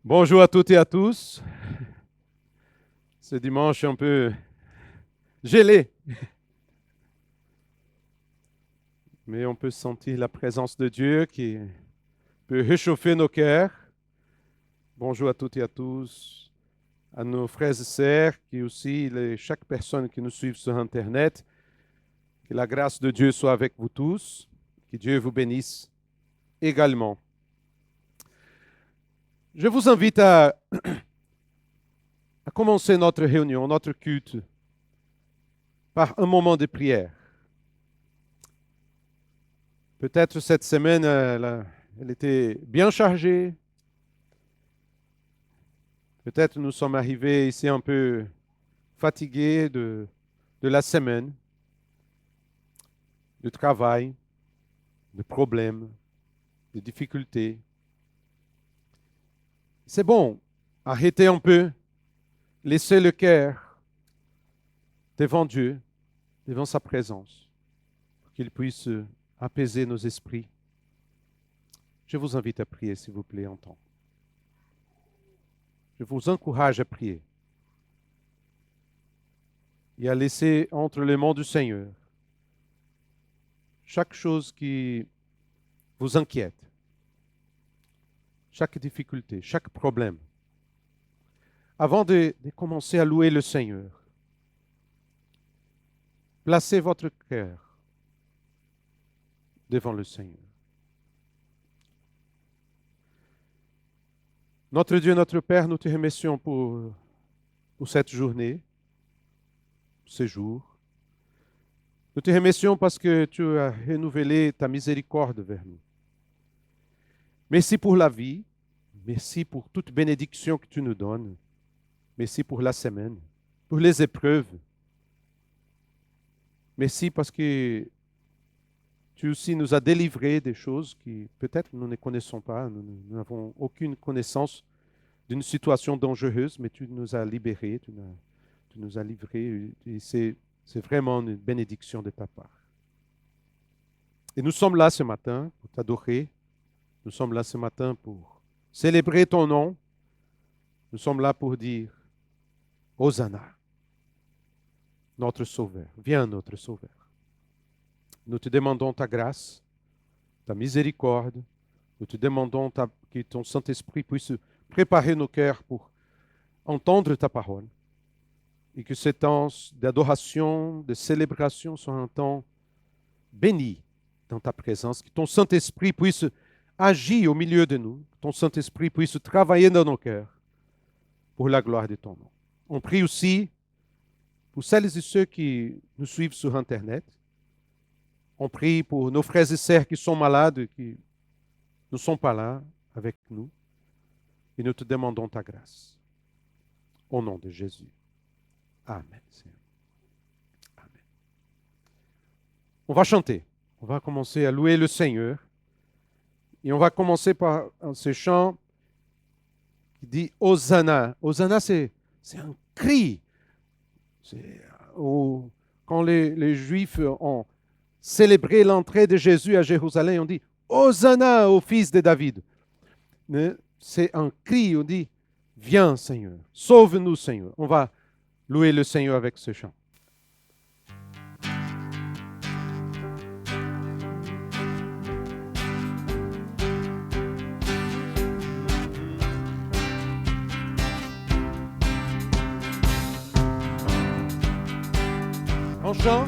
Bonjour à toutes et à tous. Ce dimanche est un peu gelé, mais on peut sentir la présence de Dieu qui peut réchauffer nos cœurs. Bonjour à toutes et à tous, à nos frères et sœurs, qui aussi, chaque personne qui nous suit sur Internet. Que la grâce de Dieu soit avec vous tous. Que Dieu vous bénisse également. Je vous invite à commencer notre réunion, notre culte, par un moment de prière. Peut-être cette semaine, elle était bien chargée. Peut-être nous sommes arrivés ici un peu fatigués de la semaine, du travail, de problèmes, de difficultés. C'est bon, arrêtez un peu, laissez le cœur devant Dieu, devant sa présence, pour qu'il puisse apaiser nos esprits. Je vous invite à prier, s'il vous plaît, en temps. Je vous encourage à prier et à laisser entre les mains du Seigneur chaque chose qui vous inquiète, chaque difficulté, chaque problème. Avant de commencer à louer le Seigneur, placez votre cœur devant le Seigneur. Notre Dieu, notre Père, nous te remercions pour cette journée, ce jour. Nous te remercions parce que tu as renouvelé ta miséricorde vers nous. Merci pour la vie. Merci pour toute bénédiction que tu nous donnes. Merci pour la semaine, pour les épreuves. Merci parce que tu aussi nous as délivrés des choses qui peut-être nous ne connaissons pas. Nous n'avons aucune connaissance d'une situation dangereuse, mais tu nous as libérés, tu nous as livrés. Et c'est vraiment une bénédiction de ta part. Et nous sommes là ce matin pour t'adorer. Nous sommes là ce matin pour célébrer ton nom. Nous sommes là pour dire Hosanna, notre Sauveur. Viens, notre Sauveur. Nous te demandons ta grâce, ta miséricorde. Nous te demandons que ton Saint-Esprit puisse préparer nos cœurs pour entendre ta parole. Et que ce temps d'adoration, de célébration soit un temps béni dans ta présence. Que ton Saint-Esprit puisse agir au milieu de nous. Que ton Saint-Esprit puisse travailler dans nos cœurs pour la gloire de ton nom. On prie aussi pour celles et ceux qui nous suivent sur Internet. On prie pour nos frères et sœurs qui sont malades, qui ne sont pas là avec nous. Et nous te demandons ta grâce. Au nom de Jésus. Amen. Amen. On va chanter. On va commencer à louer le Seigneur. Et on va commencer par ce chant qui dit Hosanna. Hosanna, c'est un cri. Quand les Juifs ont célébré l'entrée de Jésus à Jérusalem, on dit Hosanna au fils de David. C'est un cri, on dit viens Seigneur, sauve-nous Seigneur. On va louer le Seigneur avec ce chant. En chant,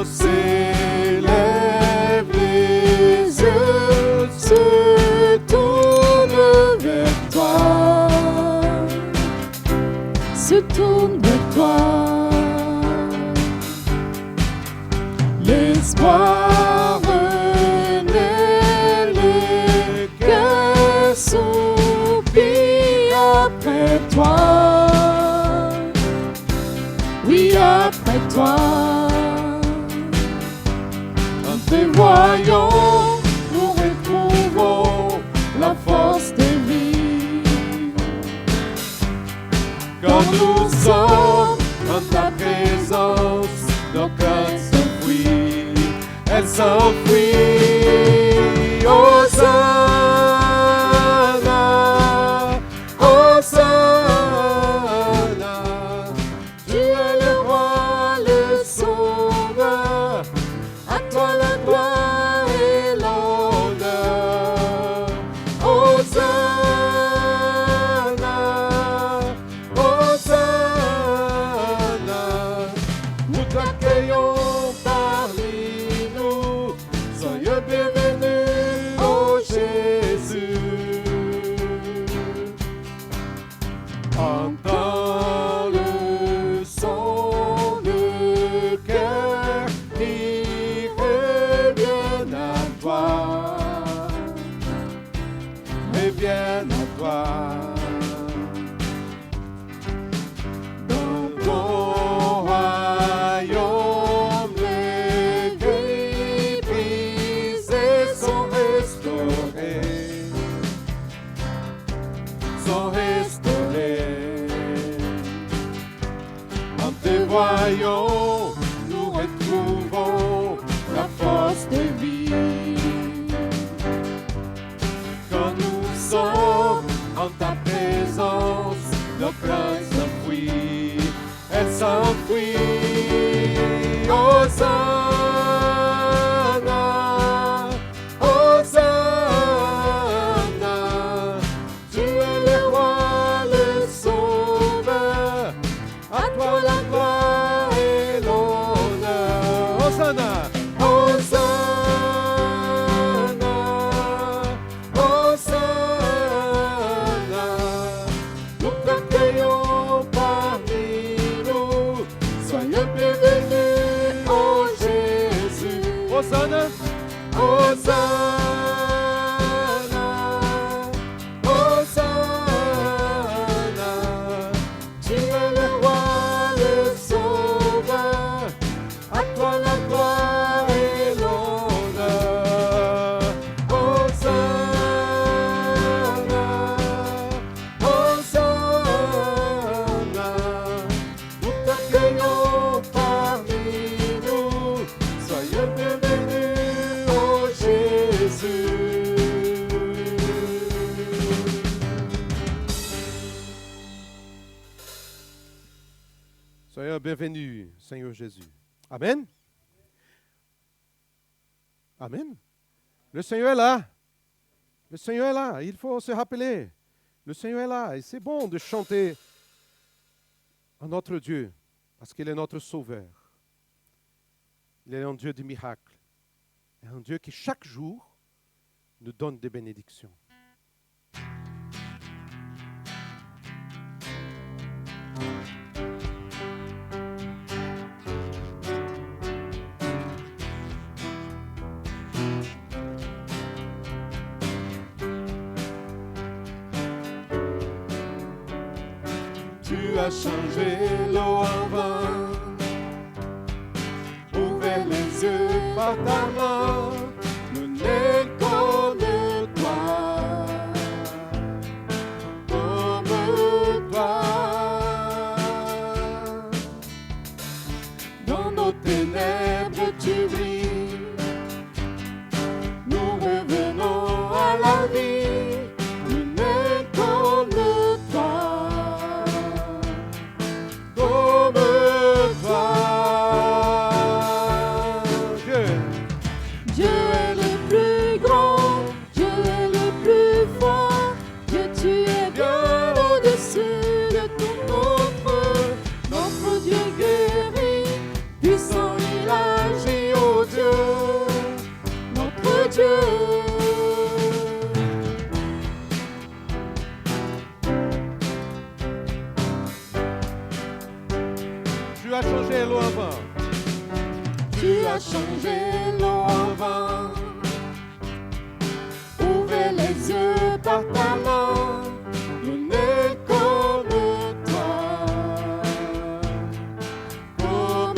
s'élève les yeux, se tourne vers toi, se tourne vers toi. L'espoir renaît, les cœurs soupirent après toi. Oui, après toi. En te voyant, nous retrouvons la force de vie. Quand nous sommes dans ta présence, nos cœurs s'enfuient, elles s'enfuient. Hosanna, bienvenue, oh Jésus. Entends le son de cœur qui revient à toi. Reviens à toi. Dans ton royaume, les vies brisées sont restaurées. Sont restaurées. En te voyant, nous retrouvons la force de vie. Quand nous sommes en ta présence, nos craintes s'enfuient, elles s'enfuient. Hosanna, Hosanna, tu es le roi, le sauveur, à toi la gloire et l'honneur. Hosanna, Hosanna. Hosanna, Hosanna, Hosanna, tu es le roi, le sauveur, à toi la gloire et l'honneur. Hosanna, Hosanna, nous t'accueillons parmi nous, soyez bienvenus, oh Jésus. Soyez bienvenus, Seigneur Jésus. Amen. Amen. Le Seigneur est là. Le Seigneur est là. Il faut se rappeler. Le Seigneur est là. Et c'est bon de chanter à notre Dieu parce qu'il est notre Sauveur. Il est un Dieu de miracles. Un Dieu qui chaque jour nous donne des bénédictions. Tu as changé l'eau en vin, ouvert les yeux par ta main, nous n'est comme toi, comme toi. Dans nos ténèbres tu brilles, nous revenons à la vie, nous n'est comme toi, comme toi. Dieu est le plus grand, Dieu est le plus fort, Dieu tu es bien au-dessus de tout notre Dieu guérit, puissant il agit, oh Dieu, notre Dieu. Tu as changé l'eau en vin. Tu as changé l'eau en vin, ouvert les yeux par ta main, nous n'est comme toi, comme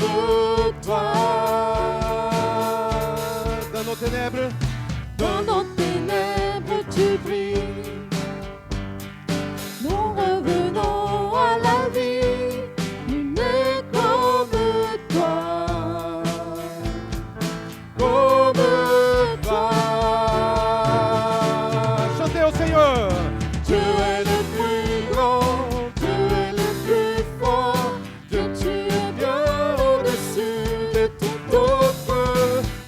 toi. Dans nos ténèbres, Dans nos ténèbres tu brilles, nous revenons à la vie, nous n'est comme toi, comme toi. Chantez au Seigneur. Dieu est le plus grand, Dieu est le plus fort, Dieu tu es bien au-dessus de tout autre,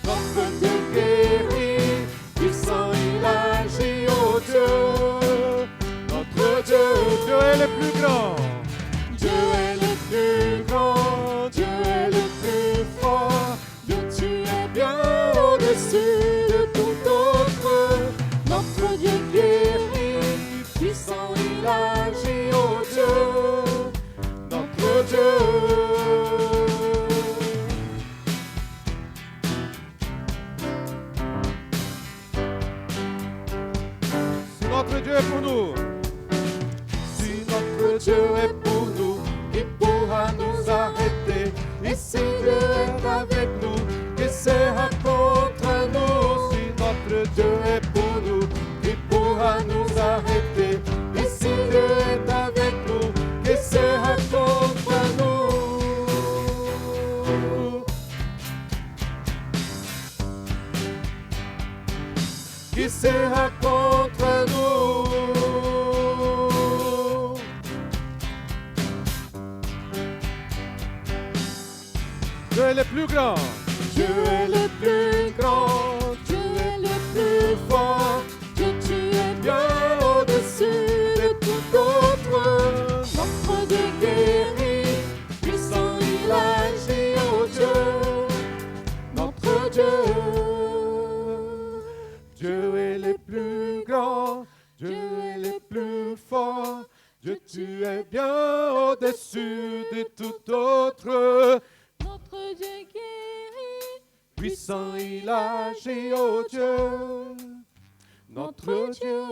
notre Dieu guérit, puissant il agit, oh Dieu, notre Dieu est pour nous, Si notre Dieu est pour nous, qui pourra nous arrêter? Et si Dieu est avec nous, qui sera contre nous? si notre Dieu est pour nous, Qui pourra nous arrêter? Et si Dieu est avec nous, qui sera contre nous? qui sera contre nous? Dieu est le plus grand, Dieu est le plus grand, Dieu est le plus fort. Dieu, tu es bien au-dessus de tout autre. Notre Dieu guérit, puissant il agit, oh Dieu, notre Dieu. Dieu est le plus grand, Dieu est le plus fort. Dieu, tu es bien au-dessus de tout autre. Notre Dieu guérit, Puissant il agit, oh Dieu, notre Dieu.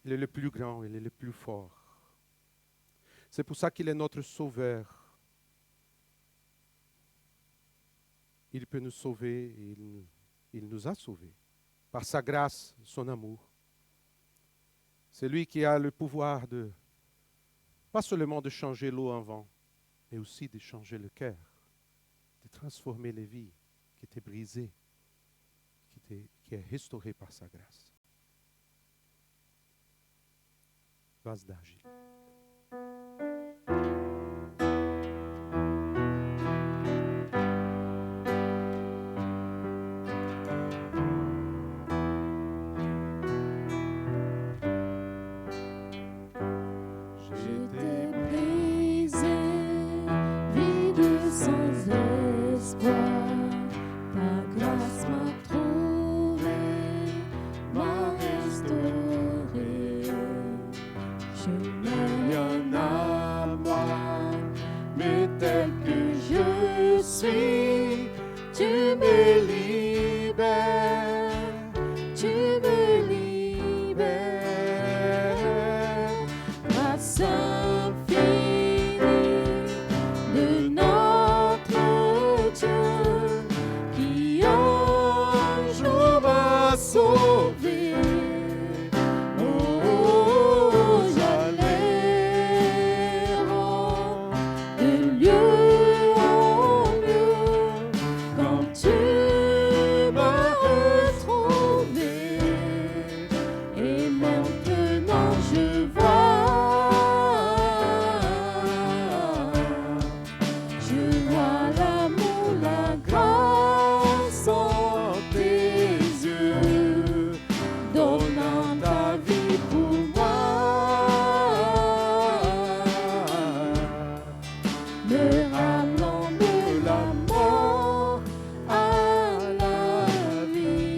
Il est le plus grand, il est le plus fort. C'est pour ça qu'il est notre sauveur. Il peut nous sauver, et il nous a sauvés. Par sa grâce, son amour. C'est lui qui a le pouvoir de, pas seulement de changer l'eau en vin, mais aussi de changer le cœur, de transformer les vies qui étaient brisées, qui est restaurée par sa grâce. Vas d'agir. j'étais brisé, vide sans espoir. Ta grâce m'a trouvé, m'a restauré. Je n'ai rien à moi, mais tel que je suis, tu me libères, tu me libères. Grâce infinie de notre Dieu, qui un jour m'a sauvé. Oh, j'allais de lieu en lieu, quand tu m'as retrouvé. Et maintenant je vois l'amour, la grâce en tes yeux, donnant ta vie pour moi, me ramenant de la mort à la vie.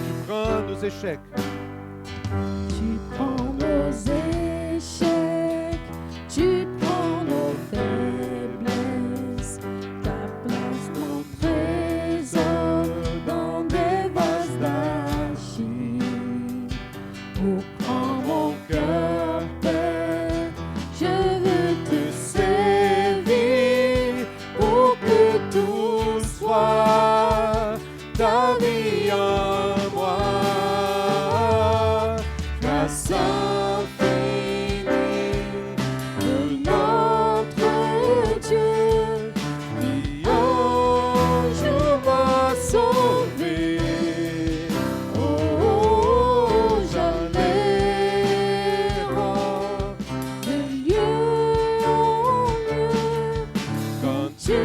Tu prends nos échecs, Tu prends nos échecs, tu prends nos faiblesses, ta place ton trésor dans des vases d'argile. Oh, prends mon cœur, Père, je veux te servir pour que tout soit ta vie en moi. Grâce infinie de notre Dieu, qui un jour m'a sauvé. Oh, j'allais de lieu en lieu, quand tu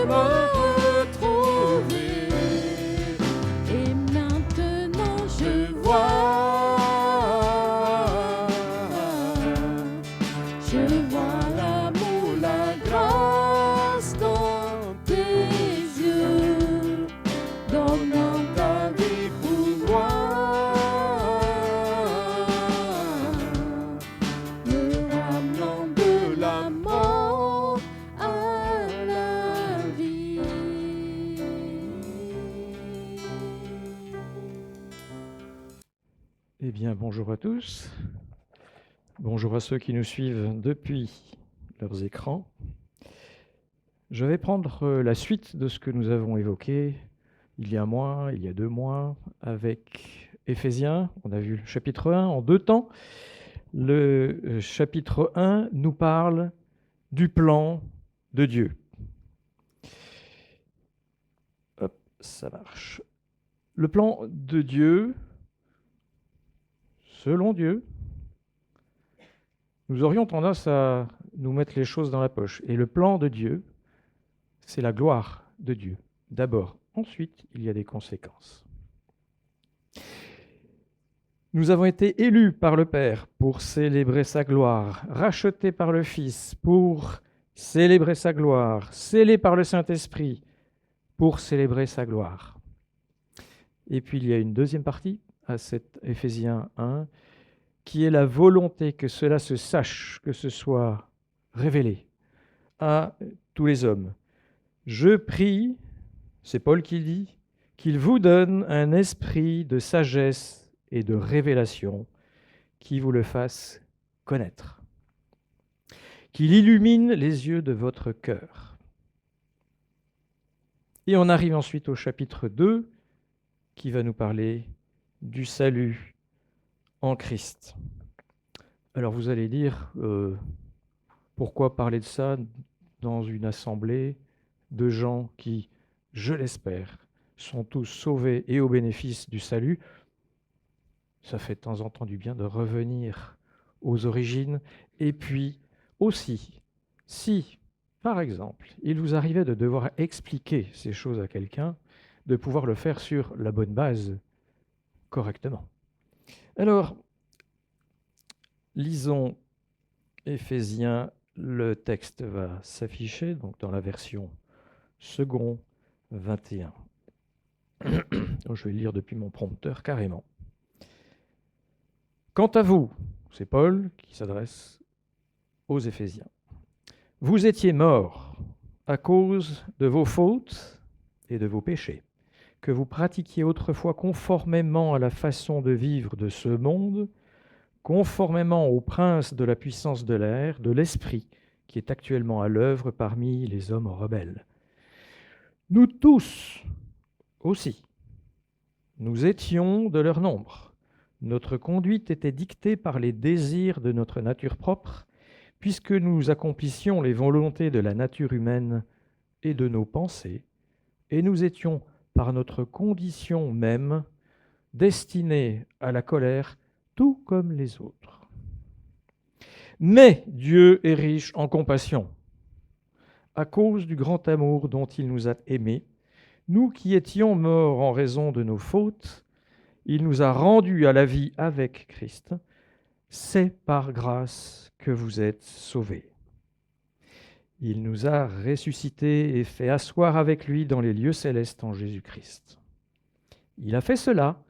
m'as Eh bien, bonjour à tous. Bonjour à ceux qui nous suivent depuis leurs écrans. Je vais prendre la suite de ce que nous avons évoqué il y a un mois, il y a 2 mois, avec Éphésiens. On a vu le chapitre 1 en 2 temps. Le chapitre 1 nous parle du plan de Dieu. Hop, ça marche. Le plan de Dieu, selon Dieu, nous aurions tendance à nous mettre les choses dans la poche. Et le plan de Dieu, c'est la gloire de Dieu. D'abord. Ensuite, il y a des conséquences. Nous avons été élus par le Père pour célébrer sa gloire, rachetés par le Fils pour célébrer sa gloire, scellés par le Saint-Esprit pour célébrer sa gloire. Et puis, il y a une deuxième partie à cet Éphésiens 1, qui est la volonté que cela se sache, que ce soit révélé à tous les hommes. Je prie, c'est Paul qui dit, qu'il vous donne un esprit de sagesse et de révélation qui vous le fasse connaître, qu'il illumine les yeux de votre cœur. Et on arrive ensuite au chapitre 2 qui va nous parler du salut en Christ. Alors vous allez dire, pourquoi parler de ça dans une assemblée de gens qui, je l'espère, sont tous sauvés et au bénéfice du salut? Ça fait de temps en temps du bien de revenir aux origines. Et puis aussi, si, par exemple, il vous arrivait de devoir expliquer ces choses à quelqu'un, de pouvoir le faire sur la bonne base, correctement. Alors, lisons Éphésiens, le texte va s'afficher donc dans la version second 21. Je vais le lire depuis mon prompteur carrément. Quant à vous, c'est Paul qui s'adresse aux Éphésiens, vous étiez morts à cause de vos fautes et de vos péchés, que vous pratiquiez autrefois conformément à la façon de vivre de ce monde, conformément au prince de la puissance de l'air, de l'esprit qui est actuellement à l'œuvre parmi les hommes rebelles. Nous tous aussi, nous étions de leur nombre. Notre conduite était dictée par les désirs de notre nature propre, puisque nous accomplissions les volontés de la nature humaine et de nos pensées, et nous étions, par notre condition même, destinés à la colère, tout comme les autres. Mais Dieu est riche en compassion, à cause du grand amour dont il nous a aimés. Nous qui étions morts en raison de nos fautes, il nous a rendus à la vie avec Christ. C'est par grâce que vous êtes sauvés. Il nous a ressuscités et fait asseoir avec lui dans les lieux célestes en Jésus-Christ. Il a fait cela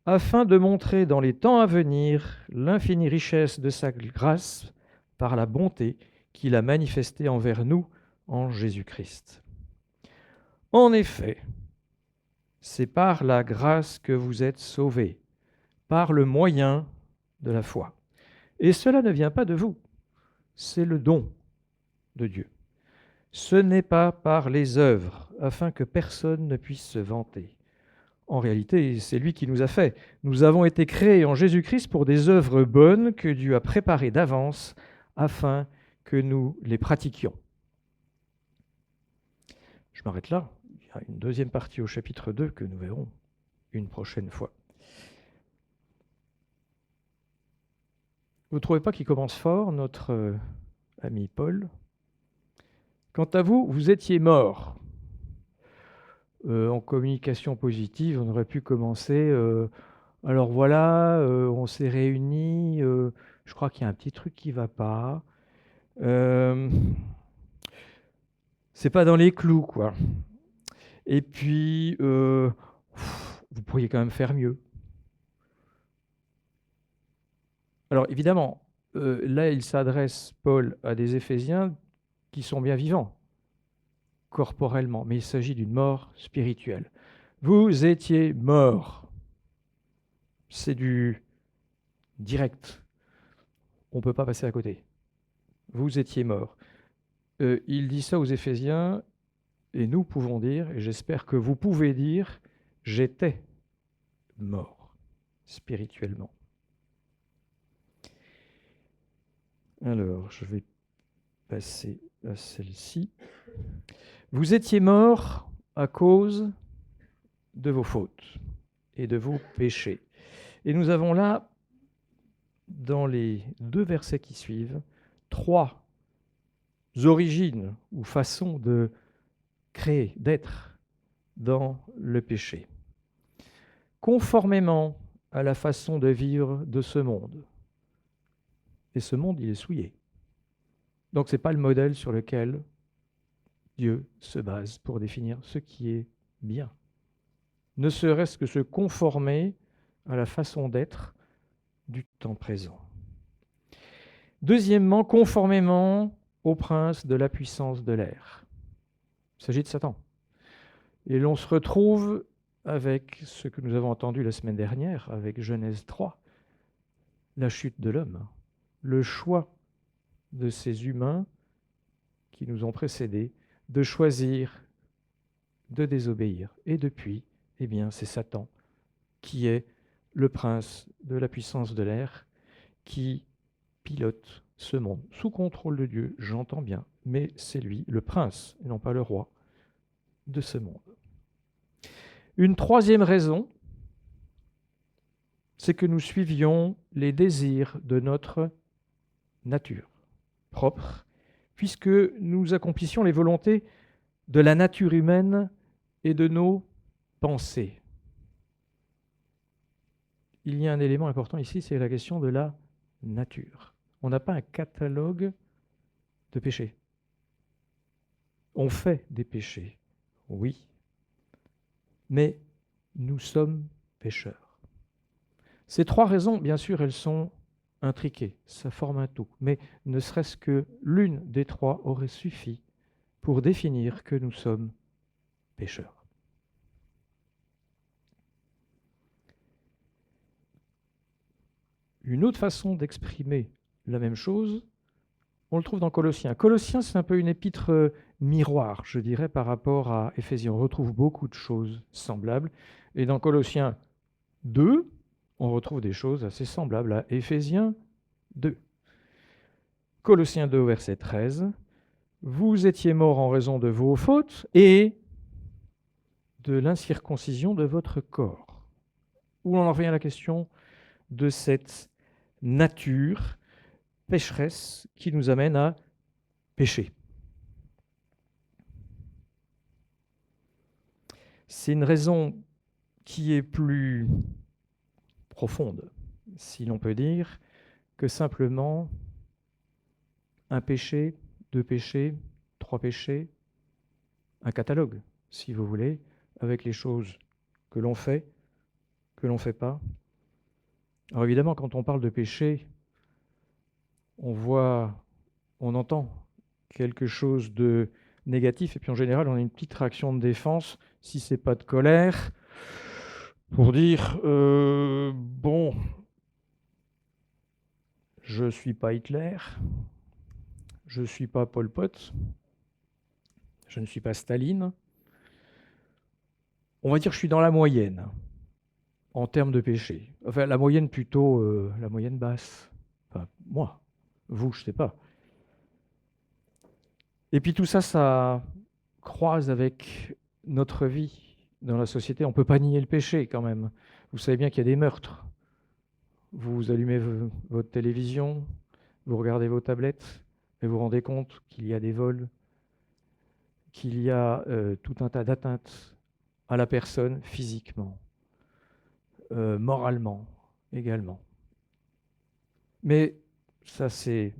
afin de montrer dans les temps à venir l'infinie richesse de sa grâce par la bonté qu'il a manifestée envers nous en Jésus-Christ. En effet, c'est par la grâce que vous êtes sauvés, par le moyen de la foi. Et cela ne vient pas de vous, c'est le don de Dieu. Ce n'est pas par les œuvres, afin que personne ne puisse se vanter. En réalité, c'est lui qui nous a fait. Nous avons été créés en Jésus-Christ pour des œuvres bonnes que Dieu a préparées d'avance afin que nous les pratiquions. Je m'arrête là. Il y a une deuxième partie au chapitre 2 que nous verrons une prochaine fois. Vous ne trouvez pas qu'il commence fort, notre ami Paul? Quant à vous, vous étiez morts. En communication positive, on aurait pu commencer. Alors voilà, on s'est réunis. Je crois qu'il y a un petit truc qui ne va pas. C'est pas dans les clous, quoi. Et puis, vous pourriez quand même faire mieux. Alors évidemment, là, il s'adresse, Paul, à des Éphésiens qui sont bien vivants, corporellement, mais il s'agit d'une mort spirituelle. Vous étiez morts. C'est du direct. On ne peut pas passer à côté. Vous étiez morts. Il dit ça aux Éphésiens, et nous pouvons dire, et j'espère que vous pouvez dire, j'étais mort spirituellement. Alors, je vais passer à celle-ci. Vous étiez morts à cause de vos fautes et de vos péchés. Et nous avons là, dans les 2 versets qui suivent, 3 origines ou façons de créer, d'être dans le péché. Conformément à la façon de vivre de ce monde. Et ce monde, il est souillé. Donc ce n'est pas le modèle sur lequel Dieu se base pour définir ce qui est bien. Ne serait-ce que se conformer à la façon d'être du temps présent. Deuxièmement, conformément au prince de la puissance de l'air. Il s'agit de Satan. Et l'on se retrouve avec ce que nous avons entendu la semaine dernière, avec Genèse 3, la chute de l'homme, le choix de ces humains qui nous ont précédés de choisir de désobéir. Et depuis, eh bien, c'est Satan qui est le prince de la puissance de l'air, qui pilote ce monde, sous contrôle de Dieu, j'entends bien, mais c'est lui, le prince, et non pas le roi, de ce monde. Une troisième raison, c'est que nous suivions les désirs de notre nature propre, puisque nous accomplissions les volontés de la nature humaine et de nos pensées. Il y a un élément important ici, c'est la question de la nature. On n'a pas un catalogue de péchés. On fait des péchés, oui, mais nous sommes pécheurs. Ces 3 raisons, bien sûr, elles sont intriquées, ça forme un tout, mais ne serait-ce que l'une des 3 aurait suffi pour définir que nous sommes pécheurs. Une autre façon d'exprimer la même chose, on le trouve dans Colossiens. Colossiens, c'est un peu une épître miroir, je dirais, par rapport à Éphésiens. On retrouve beaucoup de choses semblables. Et dans Colossiens 2, on retrouve des choses assez semblables à Éphésiens 2. Colossiens 2, verset 13. Vous étiez morts en raison de vos fautes et de l'incirconcision de votre corps. Où on en revient à la question de cette nature pécheresse qui nous amène à pécher. C'est une raison qui est plus profonde, si l'on peut dire, que simplement un péché, 2 péchés, 3 péchés, un catalogue, si vous voulez, avec les choses que l'on fait, que l'on ne fait pas. Alors évidemment, quand on parle de péché, on entend quelque chose de négatif, et puis en général, on a une petite réaction de défense, si ce n'est pas de colère, pour dire bon, je ne suis pas Hitler, je ne suis pas Pol Pot, je ne suis pas Staline. On va dire que je suis dans la moyenne en termes de péché. Enfin, la moyenne plutôt, la moyenne basse. Enfin, moi, vous, je ne sais pas. Et puis tout ça, ça croise avec notre vie dans la société. On ne peut pas nier le péché quand même. Vous savez bien qu'il y a des meurtres. Vous allumez votre télévision, vous regardez vos tablettes, et vous vous rendez compte qu'il y a des vols, qu'il y a tout un tas d'atteintes à la personne physiquement, moralement également. Mais ça, c'est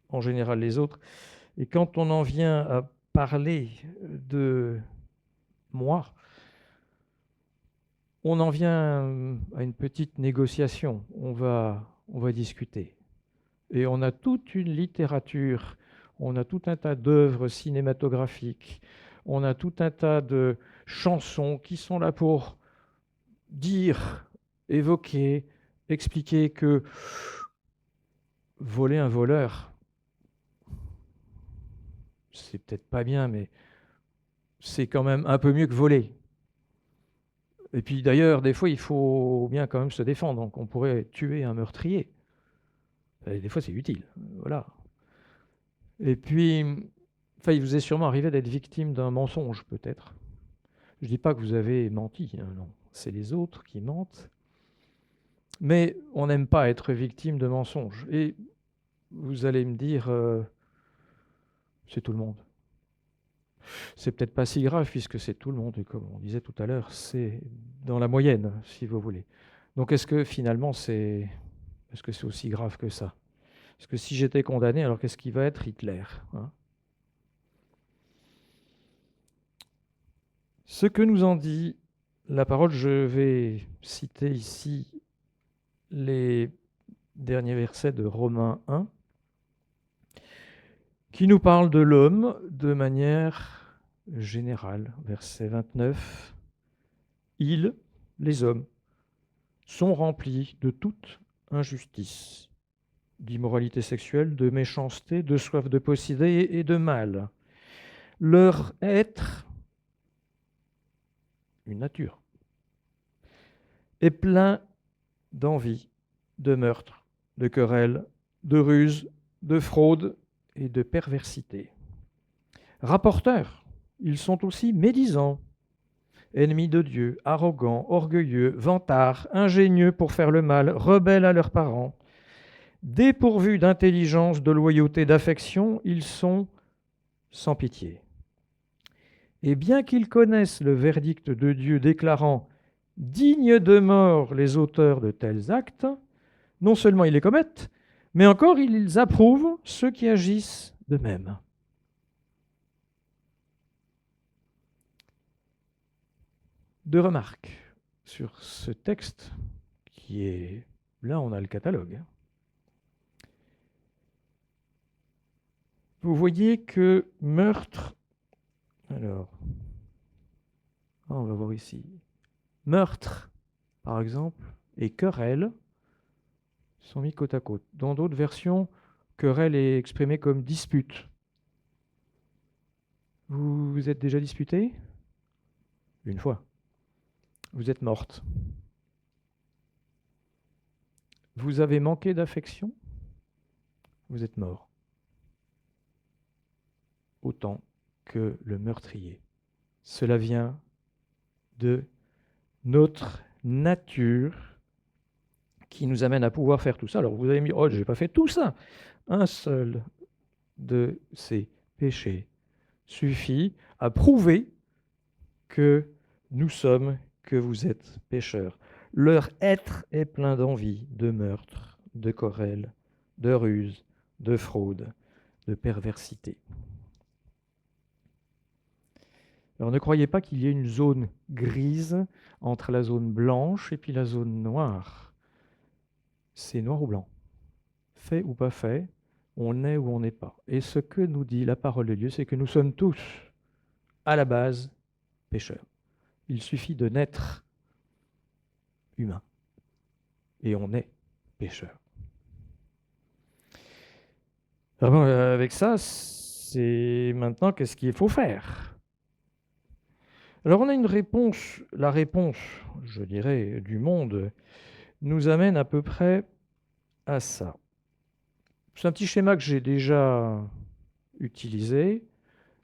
en général les autres. Et quand on en vient à parler de moi, on en vient à une petite négociation. On va discuter. Et on a toute une littérature, on a tout un tas d'œuvres cinématographiques, on a tout un tas de chansons qui sont là pour dire, évoquer expliquer que voler un voleur, c'est peut-être pas bien, mais c'est quand même un peu mieux que voler. Et puis d'ailleurs, des fois, il faut bien quand même se défendre. Donc on pourrait tuer un meurtrier. Et des fois, c'est utile. Voilà. Et puis, enfin, il vous est sûrement arrivé d'être victime d'un mensonge, peut-être. Je ne dis pas que vous avez menti, hein, non. C'est les autres qui mentent. Mais on n'aime pas être victime de mensonges. Et vous allez me dire, c'est tout le monde. C'est peut-être pas si grave puisque c'est tout le monde. Et comme on disait tout à l'heure, c'est dans la moyenne, si vous voulez. Donc est-ce que finalement, est-ce que c'est aussi grave que ça? Parce que si j'étais condamné, alors qu'est-ce qui va être Hitler, hein? Ce que nous en dit la parole, je vais citer ici les derniers versets de Romains 1, qui nous parlent de l'homme de manière générale. Verset 29, ils, les hommes, sont remplis de toute injustice, d'immoralité sexuelle, de méchanceté, de soif de posséder et de mal. Leur être, une nature, est plein d'envie, de meurtre, de querelle, de ruse, de fraude et de perversité. Rapporteurs, ils sont aussi médisants, ennemis de Dieu, arrogants, orgueilleux, vantards, ingénieux pour faire le mal, rebelles à leurs parents. Dépourvus d'intelligence, de loyauté, d'affection, ils sont sans pitié. Et bien qu'ils connaissent le verdict de Dieu déclarant « dignes de mort les auteurs de tels actes », non seulement ils les commettent, mais encore ils approuvent ceux qui agissent de même. Deux remarques sur ce texte qui est... Là, on a le catalogue. Vous voyez que meurtre... Alors, on va voir ici. Meurtre, par exemple, et querelle sont mis côte à côte. Dans d'autres versions, querelle est exprimée comme dispute. Vous vous êtes déjà disputé? Une fois. Vous êtes morte. Vous avez manqué d'affection? Vous êtes mort. Autant que le meurtrier. Cela vient de notre nature qui nous amène à pouvoir faire tout ça. Alors vous allez me dire, oh, je n'ai pas fait tout ça. Un seul de ces péchés suffit à prouver que nous sommes, que vous êtes pécheurs. Leur être est plein d'envie, de meurtre, de querelle, de ruse, de fraude, de perversité. Alors ne croyez pas qu'il y ait une zone grise entre la zone blanche et puis la zone noire. C'est noir ou blanc. Fait ou pas fait, on est ou on n'est pas. Et ce que nous dit la parole de Dieu, c'est que nous sommes tous, à la base, pécheurs. Il suffit de naître humain. Et on est pécheur. Alors, avec ça, c'est maintenant qu'est-ce qu'il faut faire? Alors on a une réponse, la réponse, je dirais, du monde nous amène à peu près à ça. C'est un petit schéma que j'ai déjà utilisé.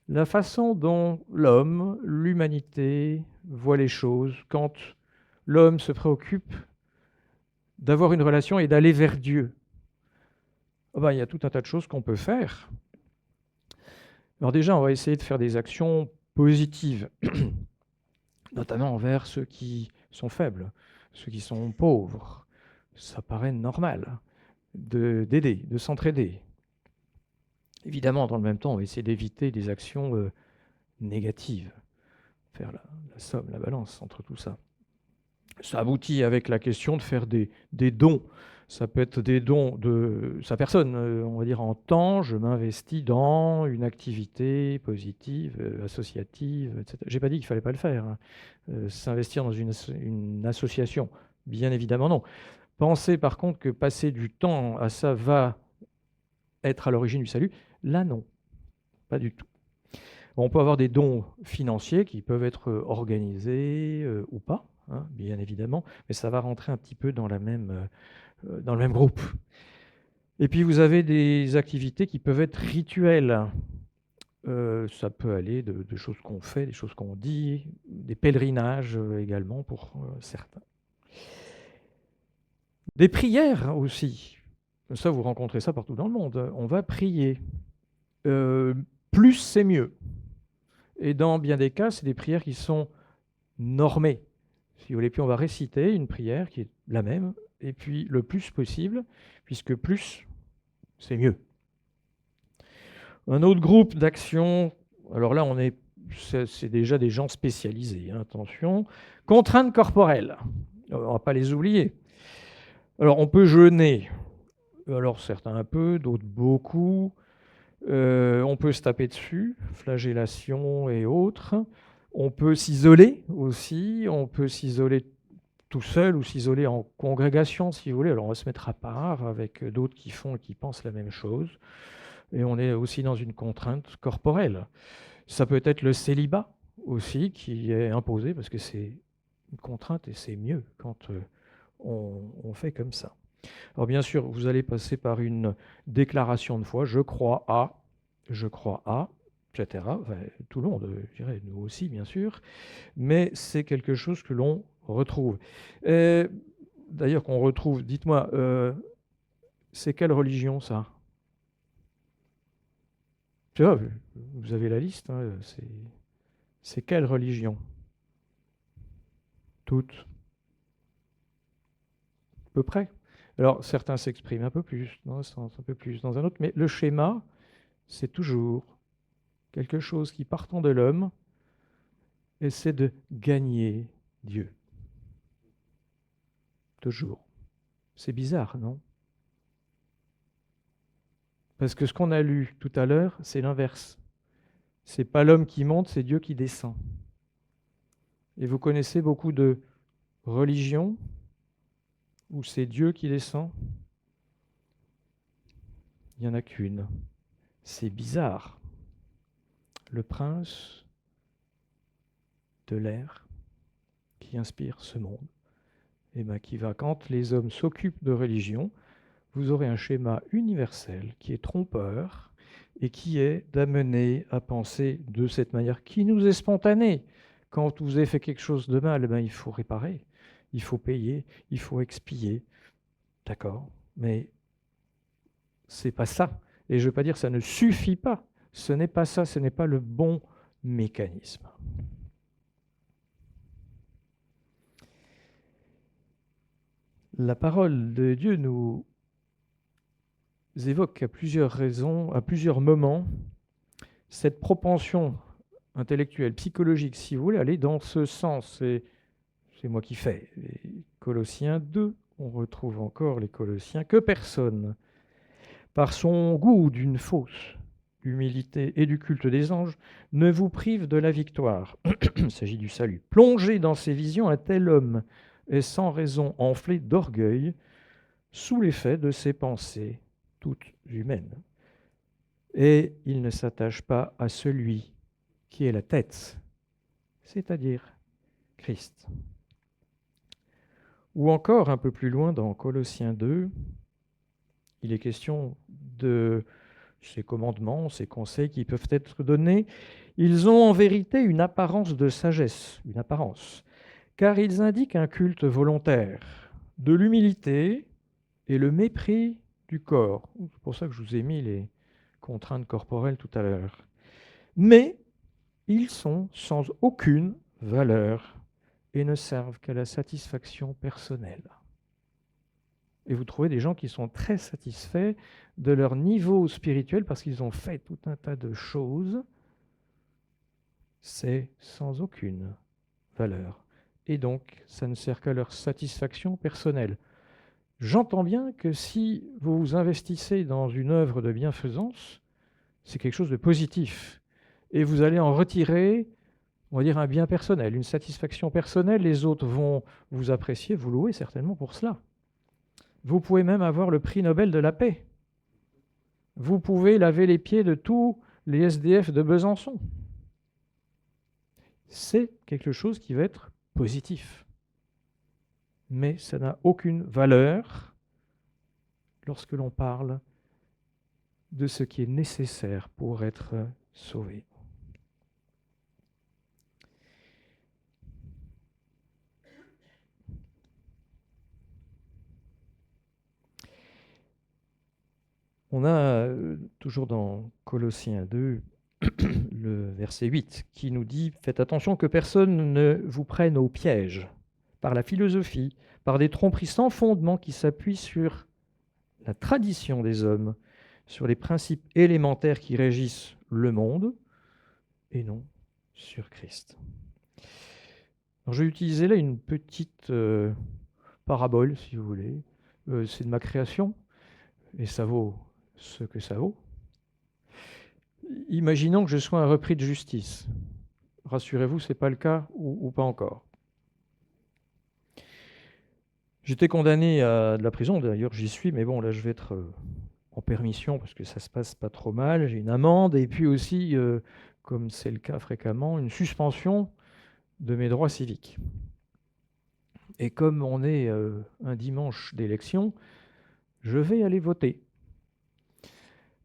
La façon dont l'homme, l'humanité, voit les choses quand l'homme se préoccupe d'avoir une relation et d'aller vers Dieu. Oh ben, il y a tout un tas de choses qu'on peut faire. Alors déjà, on va essayer de faire des actions positives, notamment envers ceux qui sont faibles, ceux qui sont pauvres. Ça paraît normal d'aider, de s'entraider. Évidemment, dans le même temps, on va essayer d'éviter des actions négatives, faire la somme, la balance entre tout ça. Ça aboutit avec la question de faire des dons. Ça peut être des dons de sa personne, on va dire en temps, je m'investis dans une activité positive, associative, etc. Je n'ai pas dit qu'il ne fallait pas le faire, hein. S'investir dans une association, bien évidemment non. Pensez par contre que passer du temps à ça va être à l'origine du salut. Là, non, pas du tout. On peut avoir des dons financiers qui peuvent être organisés ou pas, hein, bien évidemment, mais ça va rentrer un petit peu dans le même groupe. Et puis vous avez des activités qui peuvent être rituelles. Ça peut aller de choses qu'on fait, des choses qu'on dit, des pèlerinages également pour certains. Des prières aussi. Ça, vous rencontrez ça partout dans le monde. On va prier. Plus, c'est mieux. Et dans bien des cas, c'est des prières qui sont normées. Si vous voulez, puis on va réciter une prière qui est la même, et puis le plus possible, puisque plus, c'est mieux. Un autre groupe d'actions, alors là, c'est déjà des gens spécialisés, hein, attention. Contraintes corporelles, on ne va pas les oublier. Alors, on peut jeûner, alors certains un peu, d'autres beaucoup. On peut se taper dessus, flagellation et autres. On peut s'isoler aussi, on peut s'isoler tout seul ou s'isoler en congrégation, si vous voulez. Alors, on va se mettre à part avec d'autres qui font et qui pensent la même chose. Et on est aussi dans une contrainte corporelle. Ça peut être le célibat aussi qui est imposé parce que c'est une contrainte et c'est mieux quand on fait comme ça. Alors bien sûr, vous allez passer par une déclaration de foi, je crois à, etc. Enfin, tout le monde, je dirais, nous aussi bien sûr, mais c'est quelque chose que l'on retrouve. D'ailleurs qu'on retrouve, dites-moi, c'est quelle religion ça ? Tu vois, vous avez la liste, hein, c'est quelle religion ? Toutes. À peu près. Alors, certains s'expriment un peu plus, dans un sens, un peu plus dans un autre, mais le schéma, c'est toujours quelque chose qui, partant de l'homme, essaie de gagner Dieu. Toujours. C'est bizarre, non ? Parce que ce qu'on a lu tout à l'heure, c'est l'inverse. C'est pas l'homme qui monte, c'est Dieu qui descend. Et vous connaissez beaucoup de religions où c'est Dieu qui descend ? Il n'y en a qu'une. C'est bizarre. Le prince de l'air qui inspire ce monde, et bien qui va, quand les hommes s'occupent de religion, vous aurez un schéma universel qui est trompeur et qui est d'amener à penser de cette manière qui nous est spontanée. Quand vous avez fait quelque chose de mal, ben il faut réparer, il faut payer, il faut expier. D'accord, mais c'est pas ça. Et je ne veux pas dire que ça ne suffit pas. Ce n'est pas ça, ce n'est pas le bon mécanisme. La parole de Dieu nous évoque à plusieurs raisons, à plusieurs moments, cette propension intellectuelle, psychologique, si vous voulez, aller dans ce sens. C'est moi qui fais. Les Colossiens 2, on retrouve encore les Colossiens, que personne, par son goût d'une fausse humilité et du culte des anges, ne vous prive de la victoire. Il s'agit du salut. Plongez dans ces visions, un tel homme est sans raison enflé d'orgueil, sous l'effet de ses pensées toutes humaines. Et il ne s'attache pas à celui qui est la tête, c'est-à-dire Christ. Ou encore, un peu plus loin dans Colossiens 2, il est question de ces commandements, ces conseils qui peuvent être donnés. Ils ont en vérité une apparence de sagesse, une apparence, car ils indiquent un culte volontaire, de l'humilité et le mépris du corps. C'est pour ça que je vous ai mis les contraintes corporelles tout à l'heure. Mais ils sont sans aucune valeur et ne servent qu'à la satisfaction personnelle. Et vous trouvez des gens qui sont très satisfaits de leur niveau spirituel parce qu'ils ont fait tout un tas de choses. C'est sans aucune valeur. Et donc, ça ne sert qu'à leur satisfaction personnelle. J'entends bien que si vous vous investissez dans une œuvre de bienfaisance, c'est quelque chose de positif. Et vous allez en retirer, on va dire, un bien personnel, une satisfaction personnelle. Les autres vont vous apprécier, vous louer certainement pour cela. Vous pouvez même avoir le prix Nobel de la paix. Vous pouvez laver les pieds de tous les SDF de Besançon. C'est quelque chose qui va être positif. Mais ça n'a aucune valeur lorsque l'on parle de ce qui est nécessaire pour être sauvé. On a, toujours dans Colossiens 2, le verset 8, qui nous dit « Faites attention que personne ne vous prenne au piège par la philosophie, par des tromperies sans fondement qui s'appuient sur la tradition des hommes, sur les principes élémentaires qui régissent le monde, et non sur Christ. » Alors, je vais utiliser là une petite parabole, si vous voulez. C'est de ma création, et ça vaut ce que ça vaut. Imaginons que je sois un repris de justice. Rassurez-vous, ce n'est pas le cas ou pas encore. J'étais condamné à de la prison, d'ailleurs j'y suis, mais bon, là je vais être en permission parce que ça se passe pas trop mal. J'ai une amende et puis aussi, comme c'est le cas fréquemment, une suspension de mes droits civiques. Et comme on est un dimanche d'élection, je vais aller voter.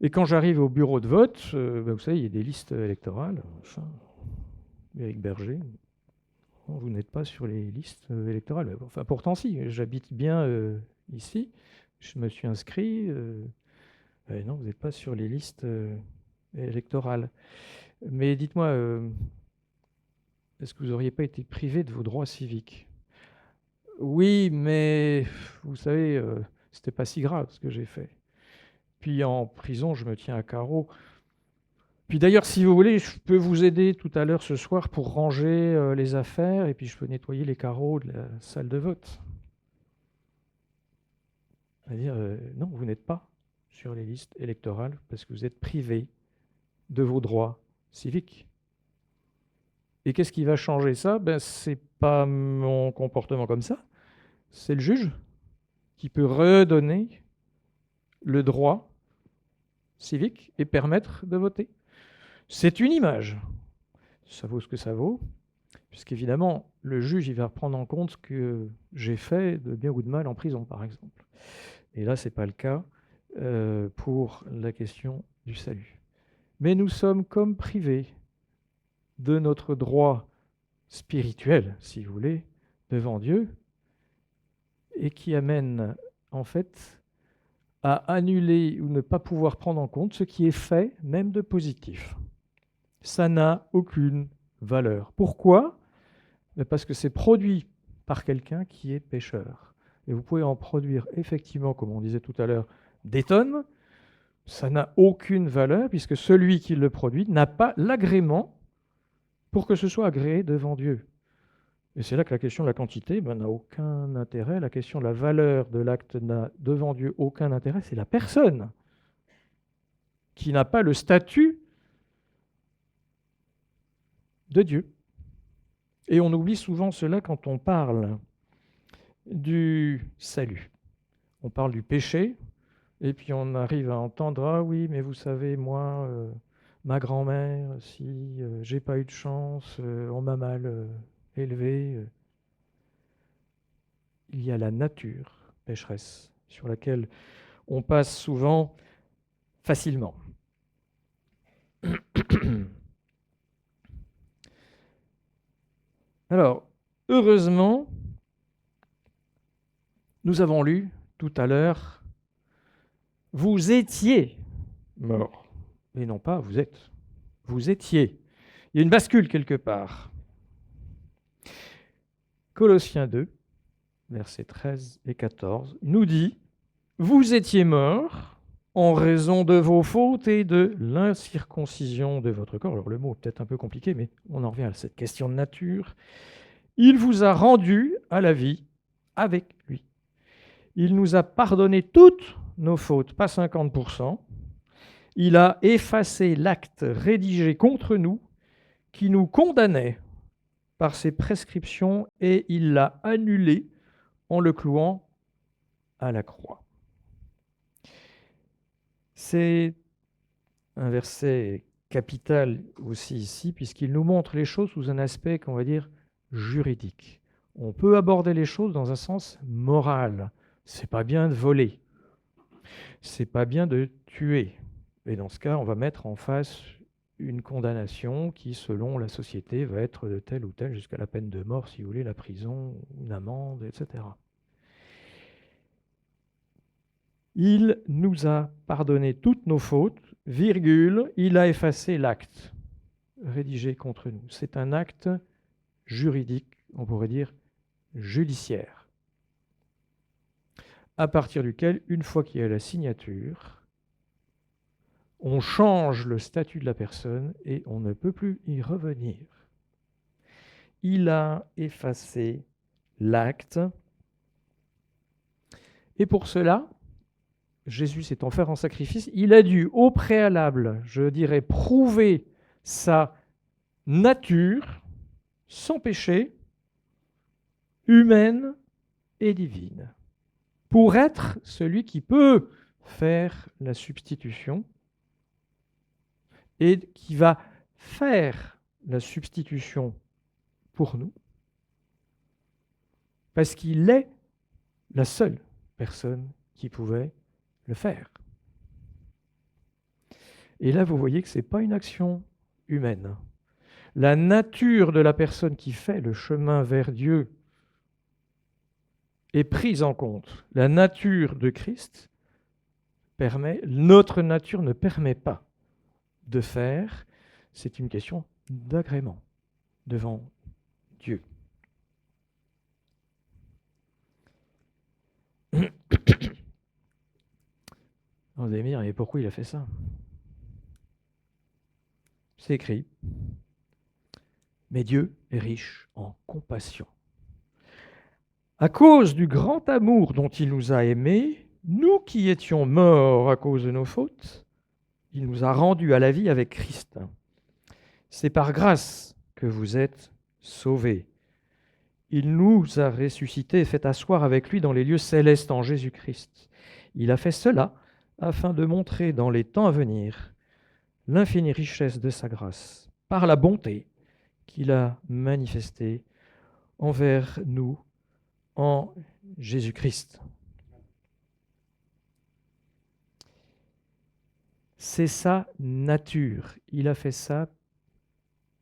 Et quand j'arrive au bureau de vote, vous savez, il y a des listes électorales. Éric Berger, vous n'êtes pas sur les listes électorales. Enfin, pourtant, si, j'habite bien ici. Je me suis inscrit. Non, vous n'êtes pas sur les listes électorales. Mais dites-moi, est-ce que vous n'auriez pas été privé de vos droits civiques? Oui, mais vous savez, c'était pas si grave ce que j'ai fait. Puis en prison, je me tiens à carreau. Puis d'ailleurs, si vous voulez, je peux vous aider tout à l'heure ce soir pour ranger les affaires et puis je peux nettoyer les carreaux de la salle de vote. C'est-à-dire, non, vous n'êtes pas sur les listes électorales parce que vous êtes privé de vos droits civiques. Et qu'est-ce qui va changer ça? C'est pas mon comportement comme ça, c'est le juge qui peut redonner le droit civique et permettre de voter. C'est une image. Ça vaut ce que ça vaut, puisqu'évidemment, le juge il va prendre en compte ce que j'ai fait de bien ou de mal en prison, par exemple. Et là, ce n'est pas le cas pour la question du salut. Mais nous sommes comme privés de notre droit spirituel, si vous voulez, devant Dieu, et qui amène en fait à annuler ou ne pas pouvoir prendre en compte ce qui est fait, même de positif. Ça n'a aucune valeur. Pourquoi? Parce que c'est produit par quelqu'un qui est pécheur. Et vous pouvez en produire effectivement, comme on disait tout à l'heure, des tonnes. Ça n'a aucune valeur puisque celui qui le produit n'a pas l'agrément pour que ce soit agréé devant Dieu. Et c'est là que la question de la quantité n'a aucun intérêt. La question de la valeur de l'acte n'a devant Dieu aucun intérêt. C'est la personne qui n'a pas le statut de Dieu. Et on oublie souvent cela quand on parle du salut. On parle du péché, et puis on arrive à entendre « Ah oui, mais vous savez, moi, ma grand-mère, si j'ai pas eu de chance, on m'a mal élevé. » Il y a la nature pécheresse sur laquelle on passe souvent facilement. Alors, heureusement, nous avons lu tout à l'heure « Vous étiez morts ». Et non pas « vous êtes ». Vous étiez. Il y a une bascule quelque part. Colossiens 2, versets 13 et 14, nous dit « Vous étiez morts en raison de vos fautes et de l'incirconcision de votre corps. » Alors le mot est peut-être un peu compliqué, mais on en revient à cette question de nature. « Il vous a rendus à la vie avec lui. Il nous a pardonné toutes nos fautes, pas 50%. Il a effacé l'acte rédigé contre nous qui nous condamnait par ses prescriptions et il l'a annulé en le clouant à la croix. C'est un verset capital aussi ici, puisqu'il nous montre les choses sous un aspect qu'on va dire juridique. On peut aborder les choses dans un sens moral. C'est pas bien de voler, c'est pas bien de tuer. Et dans ce cas, on va mettre en face une condamnation qui, selon la société, va être de telle ou telle, jusqu'à la peine de mort, si vous voulez, la prison, une amende, etc. Il nous a pardonné toutes nos fautes, virgule, il a effacé l'acte rédigé contre nous. C'est un acte juridique, on pourrait dire judiciaire, à partir duquel, une fois qu'il y a la signature, on change le statut de la personne et on ne peut plus y revenir. Il a effacé l'acte. Et pour cela, Jésus s'est offert en sacrifice. Il a dû, au préalable, je dirais, prouver sa nature sans péché, humaine et divine, pour être celui qui peut faire la substitution et qui va faire la substitution pour nous, parce qu'il est la seule personne qui pouvait le faire. Et là, vous voyez que ce n'est pas une action humaine. La nature de la personne qui fait le chemin vers Dieu est prise en compte. La nature de Christ permet, notre nature ne permet pas de faire. C'est une question d'agrément devant Dieu. Vous allez me dire, mais pourquoi il a fait ça? C'est écrit. Mais Dieu est riche en compassion. À cause du grand amour dont il nous a aimés, nous qui étions morts à cause de nos fautes, il nous a rendus à la vie avec Christ. C'est par grâce que vous êtes sauvés. Il nous a ressuscités et fait asseoir avec lui dans les lieux célestes en Jésus-Christ. Il a fait cela afin de montrer dans les temps à venir l'infinie richesse de sa grâce, par la bonté qu'il a manifestée envers nous en Jésus-Christ. C'est sa nature. Il a fait ça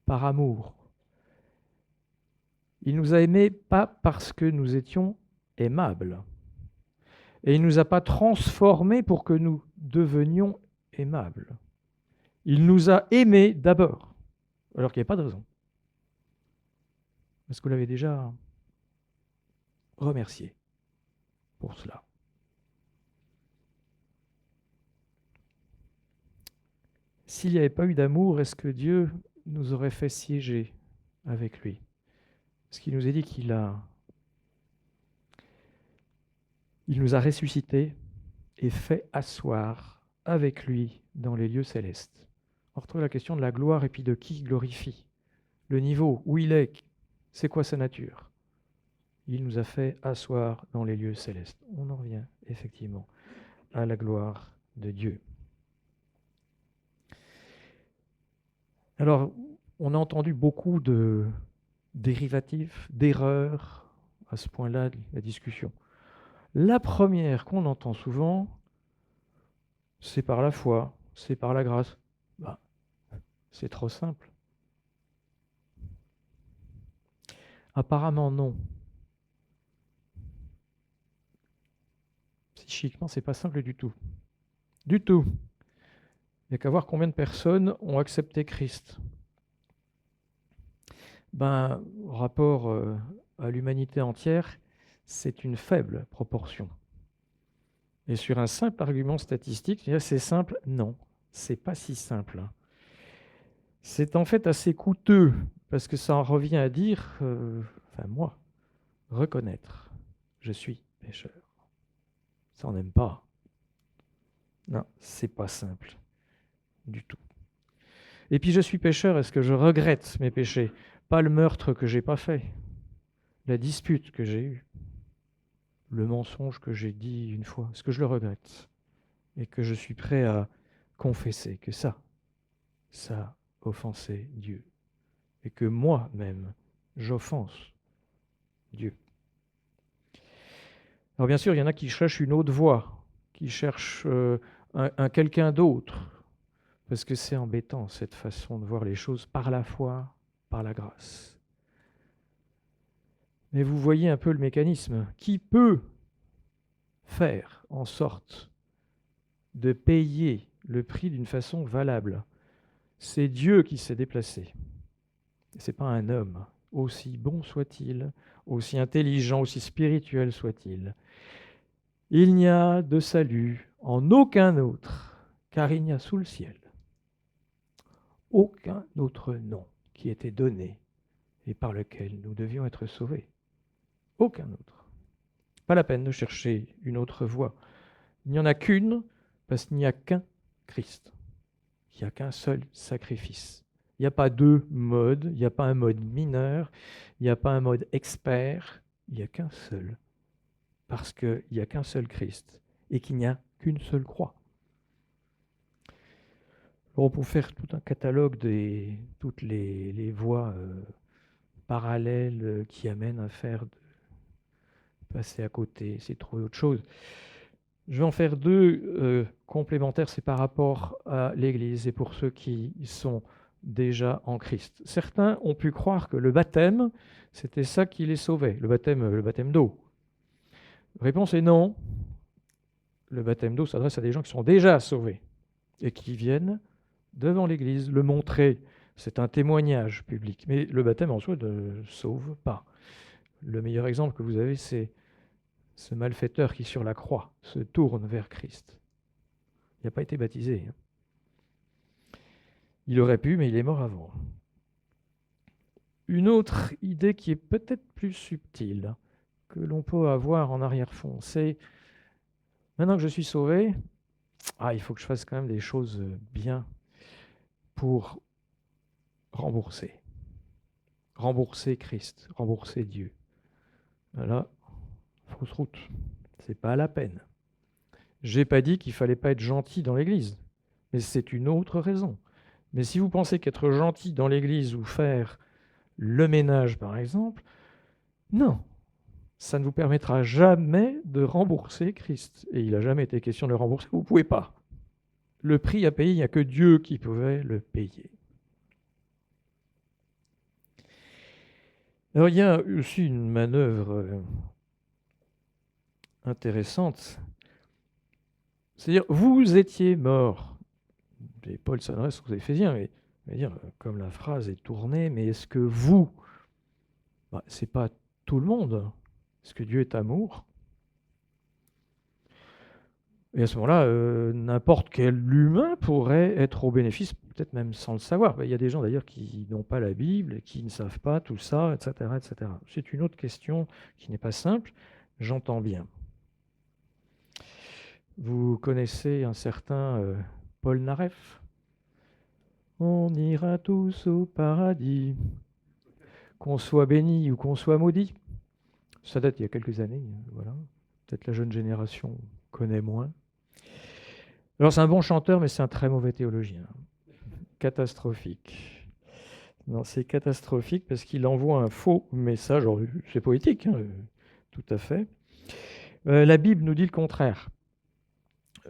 par amour. Il nous a aimés pas parce que nous étions aimables. Et il ne nous a pas transformés pour que nous devenions aimables. Il nous a aimés d'abord, alors qu'il n'y a pas de raison. Parce que vous l'avez déjà remercié pour cela. S'il n'y avait pas eu d'amour, est-ce que Dieu nous aurait fait siéger avec lui? Parce qu'il nous a dit qu'il nous a ressuscités et fait asseoir avec lui dans les lieux célestes. On retrouve la question de la gloire et puis de qui glorifie. Le niveau, où il est, c'est quoi sa nature? Il nous a fait asseoir dans les lieux célestes. On en revient effectivement à la gloire de Dieu. Alors, on a entendu beaucoup de dérivatifs, d'erreurs à ce point-là de la discussion. La première qu'on entend souvent, c'est par la foi, c'est par la grâce. C'est trop simple. Apparemment non. Psychiquement, c'est pas simple du tout. Du tout. Il n'y a qu'à voir combien de personnes ont accepté Christ. Rapport à l'humanité entière, c'est une faible proportion. Et sur un simple argument statistique, c'est simple? Non, c'est pas si simple. C'est en fait assez coûteux, parce que ça en revient à dire, moi, reconnaître, je suis pécheur. Ça, on n'aime pas. Non, c'est pas simple du tout. Et puis je suis pécheur, est-ce que je regrette mes péchés? Pas le meurtre que j'ai pas fait, la dispute que j'ai eue, le mensonge que j'ai dit une fois? Est-ce que je le regrette? Et que je suis prêt à confesser que ça a offensé Dieu. Et que moi-même, j'offense Dieu. Alors bien sûr, il y en a qui cherchent une autre voie, qui cherchent un quelqu'un d'autre, parce que c'est embêtant cette façon de voir les choses par la foi, par la grâce. Mais vous voyez un peu le mécanisme. Qui peut faire en sorte de payer le prix d'une façon valable? C'est Dieu qui s'est déplacé. Ce n'est pas un homme, aussi bon soit-il, aussi intelligent, aussi spirituel soit-il. Il n'y a de salut en aucun autre, car il n'y a sous le ciel aucun autre nom qui était donné et par lequel nous devions être sauvés. Aucun autre. Pas la peine de chercher une autre voie. Il n'y en a qu'une, parce qu'il n'y a qu'un Christ. Il n'y a qu'un seul sacrifice. Il n'y a pas deux modes, il n'y a pas un mode mineur, il n'y a pas un mode expert, il n'y a qu'un seul. Parce qu'il n'y a qu'un seul Christ et qu'il n'y a qu'une seule croix. Alors pour faire tout un catalogue de toutes les voies parallèles qui amènent à faire passer à côté, c'est trouver autre chose. Je vais en faire deux complémentaires, c'est par rapport à l'Église et pour ceux qui sont déjà en Christ. Certains ont pu croire que le baptême, c'était ça qui les sauvait, le baptême d'eau. Réponse est non. Le baptême d'eau s'adresse à des gens qui sont déjà sauvés et qui viennent devant l'Église le montrer. C'est un témoignage public, mais le baptême en soi ne sauve pas. Le meilleur exemple que vous avez, c'est ce malfaiteur qui, sur la croix, se tourne vers Christ. Il n'a pas été baptisé. Il aurait pu, mais il est mort avant. Une autre idée qui est peut-être plus subtile, que l'on peut avoir en arrière-fond, c'est maintenant que je suis sauvé, il faut que je fasse quand même des choses bien pour rembourser. Rembourser Christ, rembourser Dieu. Là, fausse route. C'est pas la peine. J'ai pas dit qu'il fallait pas être gentil dans l'Église, mais c'est une autre raison. Mais si vous pensez qu'être gentil dans l'Église ou faire le ménage, par exemple, non, ça ne vous permettra jamais de rembourser Christ. Et il n'a jamais été question de le rembourser. Vous ne pouvez pas. Le prix à payer, il n'y a que Dieu qui pouvait le payer. Alors il y a aussi une manœuvre intéressante. C'est-à-dire, vous étiez morts. Et Paul s'adresse aux Éphésiens, mais il va dire, comme la phrase est tournée, mais est-ce que vous, ce n'est pas tout le monde. Est-ce que Dieu est amour? Et à ce moment-là, n'importe quel humain pourrait être au bénéfice, peut-être même sans le savoir. Il y a des gens d'ailleurs qui n'ont pas la Bible, qui ne savent pas tout ça, etc., etc. C'est une autre question qui n'est pas simple, j'entends bien. Vous connaissez un certain Paul Naref? On ira tous au paradis, qu'on soit béni ou qu'on soit maudit. Ça date il y a quelques années, voilà. Peut-être la jeune génération connaît moins. Alors c'est un bon chanteur, mais c'est un très mauvais théologien. Catastrophique. Non, c'est catastrophique parce qu'il envoie un faux message. Alors, c'est poétique, tout à fait. La Bible nous dit le contraire.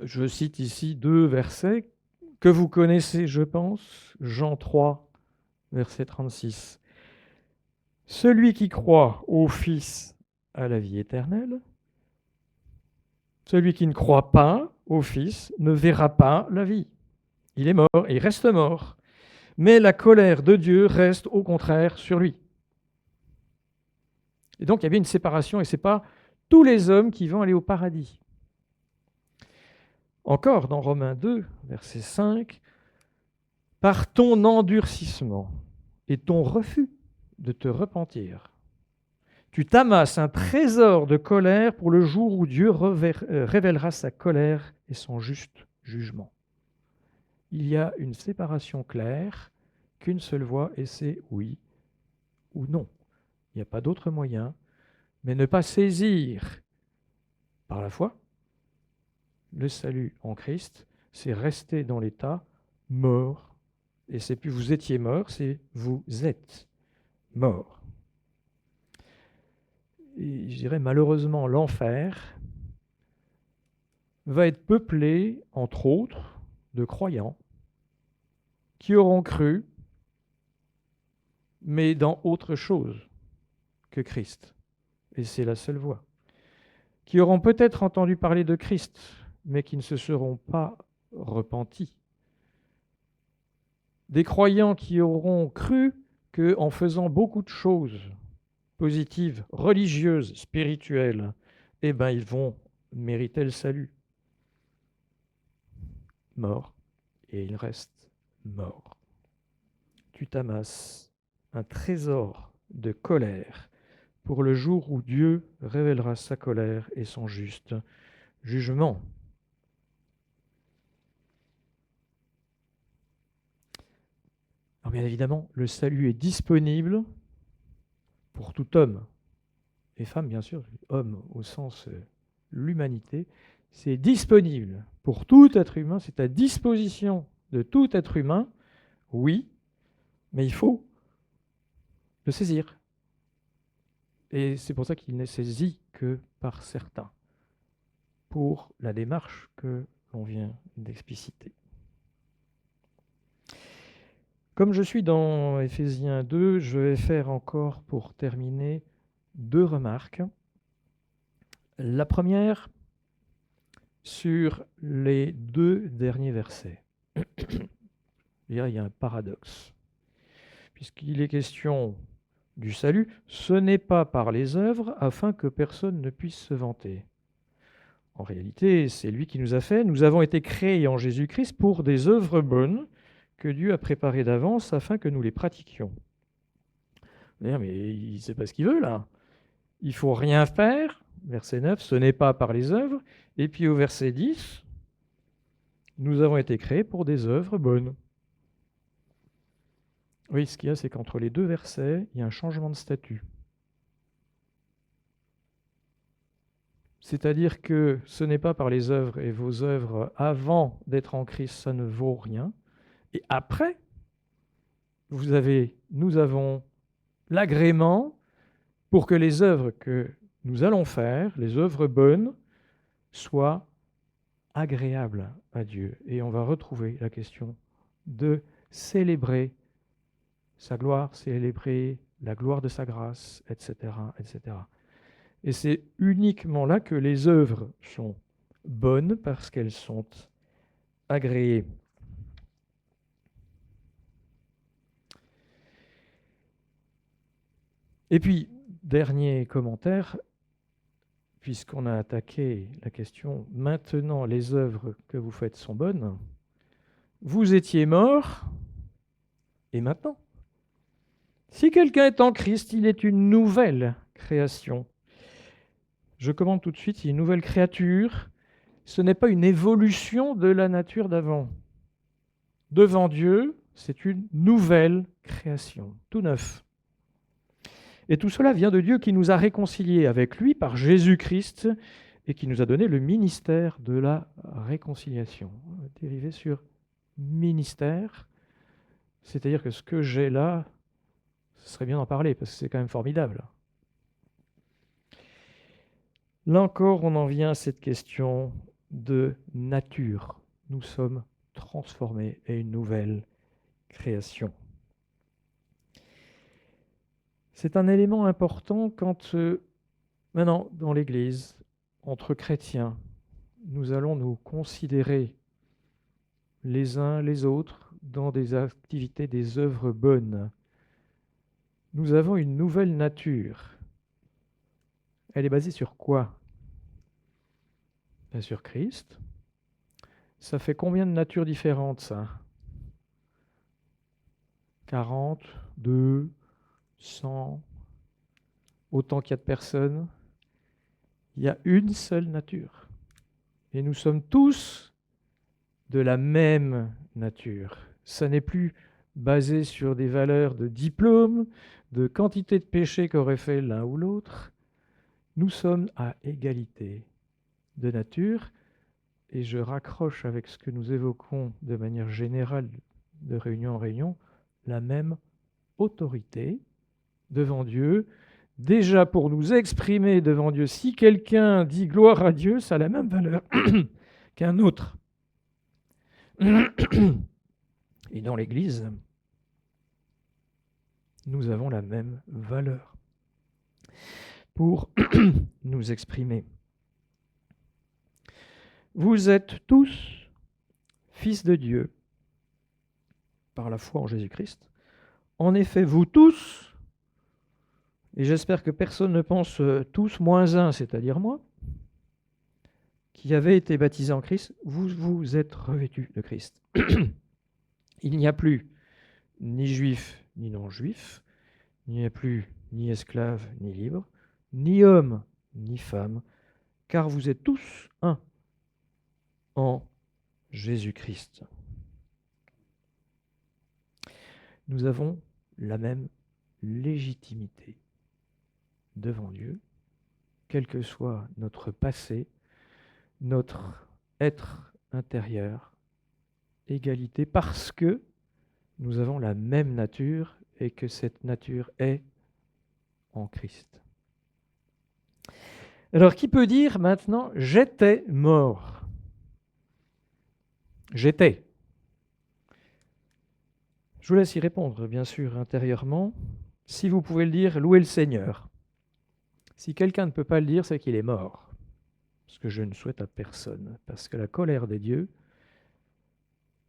Je cite ici deux versets que vous connaissez, je pense. Jean 3, verset 36. Celui qui croit au Fils a la vie éternelle. Celui qui ne croit pas au Fils ne verra pas la vie. Il est mort et il reste mort. Mais la colère de Dieu reste au contraire sur lui. Et donc il y avait une séparation et ce n'est pas tous les hommes qui vont aller au paradis. Encore dans Romains 2, verset 5, par ton endurcissement et ton refus de te repentir, tu t'amasses un trésor de colère pour le jour où Dieu révélera sa colère et son juste jugement. Il y a une séparation claire, qu'une seule voie, et c'est oui ou non. Il n'y a pas d'autre moyen, mais ne pas saisir par la foi. Le salut en Christ, c'est rester dans l'état mort. Et c'est plus vous étiez mort, c'est vous êtes mort. Et je dirais malheureusement, l'enfer va être peuplé, entre autres, de croyants qui auront cru, mais dans autre chose que Christ. Et c'est la seule voie. Qui auront peut-être entendu parler de Christ, mais qui ne se seront pas repentis. Des croyants qui auront cru qu'en faisant beaucoup de choses positives, religieuses, spirituelles, eh ben, ils vont mériter le salut. Mort. Et ils restent morts. Tu t'amasses un trésor de colère pour le jour où Dieu révélera sa colère et son juste jugement. Alors bien évidemment, le salut est disponible pour tout homme et femme, bien sûr, homme au sens l'humanité, c'est disponible pour tout être humain, c'est à disposition de tout être humain, oui, mais il faut le saisir. Et c'est pour ça qu'il n'est saisi que par certains, pour la démarche que l'on vient d'expliciter. Comme je suis dans Éphésiens 2, je vais faire encore, pour terminer, 2 remarques. La première, sur les 2 derniers versets. Il y a un paradoxe. Puisqu'il est question du salut, ce n'est pas par les œuvres afin que personne ne puisse se vanter. En réalité, c'est lui qui nous a fait. Nous avons été créés en Jésus-Christ pour des œuvres bonnes que Dieu a préparées d'avance afin que nous les pratiquions. Mais il ne sait pas ce qu'il veut là. Il ne faut rien faire, verset 9, ce n'est pas par les œuvres. Et puis au verset 10, nous avons été créés pour des œuvres bonnes. Oui, ce qu'il y a, c'est qu'entre les 2 versets, il y a un changement de statut. C'est-à-dire que ce n'est pas par les œuvres, et vos œuvres avant d'être en Christ, ça ne vaut rien. Et après, nous avons l'agrément pour que les œuvres que nous allons faire, les œuvres bonnes, soient agréables à Dieu. Et on va retrouver la question de célébrer sa gloire, célébrer la gloire de sa grâce, etc., etc. Et c'est uniquement là que les œuvres sont bonnes parce qu'elles sont agréées. Et puis, dernier commentaire, puisqu'on a attaqué la question, maintenant les œuvres que vous faites sont bonnes, vous étiez mort, et maintenant? Si quelqu'un est en Christ, il est une nouvelle création. Je commande tout de suite, il y a une nouvelle créature, ce n'est pas une évolution de la nature d'avant. Devant Dieu, c'est une nouvelle création, tout neuf. Et tout cela vient de Dieu qui nous a réconciliés avec lui par Jésus-Christ et qui nous a donné le ministère de la réconciliation. Dérivé sur ministère, c'est-à-dire que ce que j'ai là, ce serait bien d'en parler parce que c'est quand même formidable. Là encore, on en vient à cette question de nature. Nous sommes transformés et une nouvelle création. C'est un élément important quand, maintenant, dans l'Église, entre chrétiens, nous allons nous considérer les uns les autres dans des activités, des œuvres bonnes. Nous avons une nouvelle nature. Elle est basée sur quoi? Bien sûr, Christ. Ça fait combien de natures différentes, ça? 40, 2, 100, autant qu'il y a de personnes. Il y a une seule nature. Et nous sommes tous de la même nature. Ça n'est plus basé sur des valeurs de diplôme, de quantité de péché qu'aurait fait l'un ou l'autre. Nous sommes à égalité de nature, et je raccroche avec ce que nous évoquons de manière générale de réunion en réunion, la même autorité devant Dieu, déjà pour nous exprimer devant Dieu. Si quelqu'un dit gloire à Dieu, ça a la même valeur qu'un autre. Et dans l'Église, nous avons la même valeur pour nous exprimer. Vous êtes tous fils de Dieu par la foi en Jésus-Christ. En effet, vous tous, et j'espère que personne ne pense tous moins un, c'est-à-dire moi, qui avez été baptisés en Christ, vous vous êtes revêtus de Christ. Il n'y a plus ni juif ni non-juif, il n'y a plus ni esclave ni libre, ni homme ni femme, car vous êtes tous un en Jésus-Christ. Nous avons la même légitimité devant Dieu, quel que soit notre passé, notre être intérieur, égalité, parce que nous avons la même nature et que cette nature est en Christ. Alors, qui peut dire maintenant « j'étais mort » ? J'étais. Je vous laisse y répondre, bien sûr, intérieurement. Si vous pouvez le dire, louez le Seigneur. Si quelqu'un ne peut pas le dire, c'est qu'il est mort. Ce que je ne souhaite à personne, parce que la colère des dieux,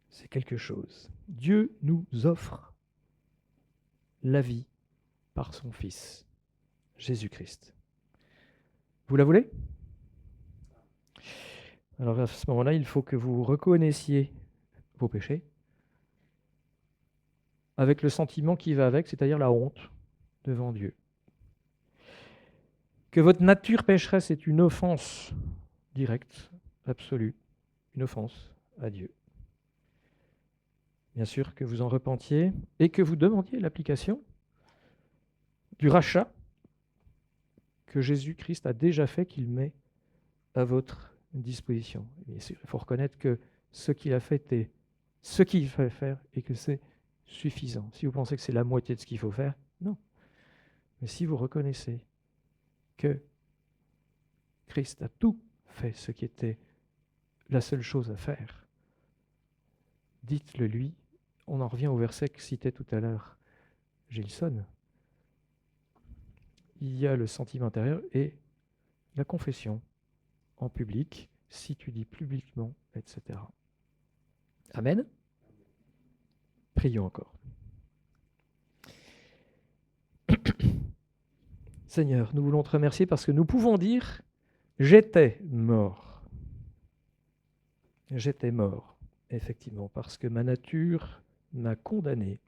c'est quelque chose. Dieu nous offre la vie par son Fils, Jésus-Christ. Vous la voulez ? Alors à ce moment-là, il faut que vous reconnaissiez vos péchés avec le sentiment qui va avec, c'est-à-dire la honte devant Dieu. Que votre nature pécheresse est une offense directe, absolue, une offense à Dieu. Bien sûr que vous en repentiez et que vous demandiez l'application du rachat que Jésus-Christ a déjà fait, qu'il met à votre disposition. Bien sûr, il faut reconnaître que ce qu'il a fait est ce qu'il fallait faire et que c'est suffisant. Si vous pensez que c'est la moitié de ce qu'il faut faire, non. Mais si vous reconnaissez que Christ a tout fait ce qui était la seule chose à faire, dites-le lui. On en revient au verset que citait tout à l'heure Gilson. Il y a le sentiment intérieur et la confession en public, si tu dis publiquement, etc. Amen. Prions encore. Seigneur, nous voulons te remercier parce que nous pouvons dire « j'étais mort ». J'étais mort, effectivement, parce que ma nature m'a condamné.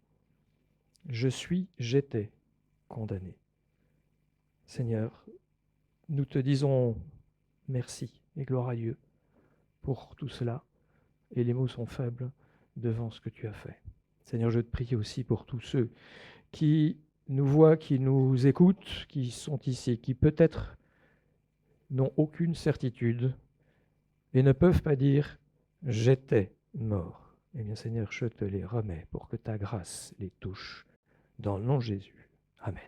J'étais condamné. Seigneur, nous te disons merci et gloire à Dieu pour tout cela, et les mots sont faibles devant ce que tu as fait. Seigneur, je te prie aussi pour tous ceux qui nous voient, qui nous écoutent, qui sont ici, qui peut-être n'ont aucune certitude et ne peuvent pas dire « j'étais mort ». Eh bien Seigneur, je te les remets pour que ta grâce les touche. Dans le nom de Jésus. Amen.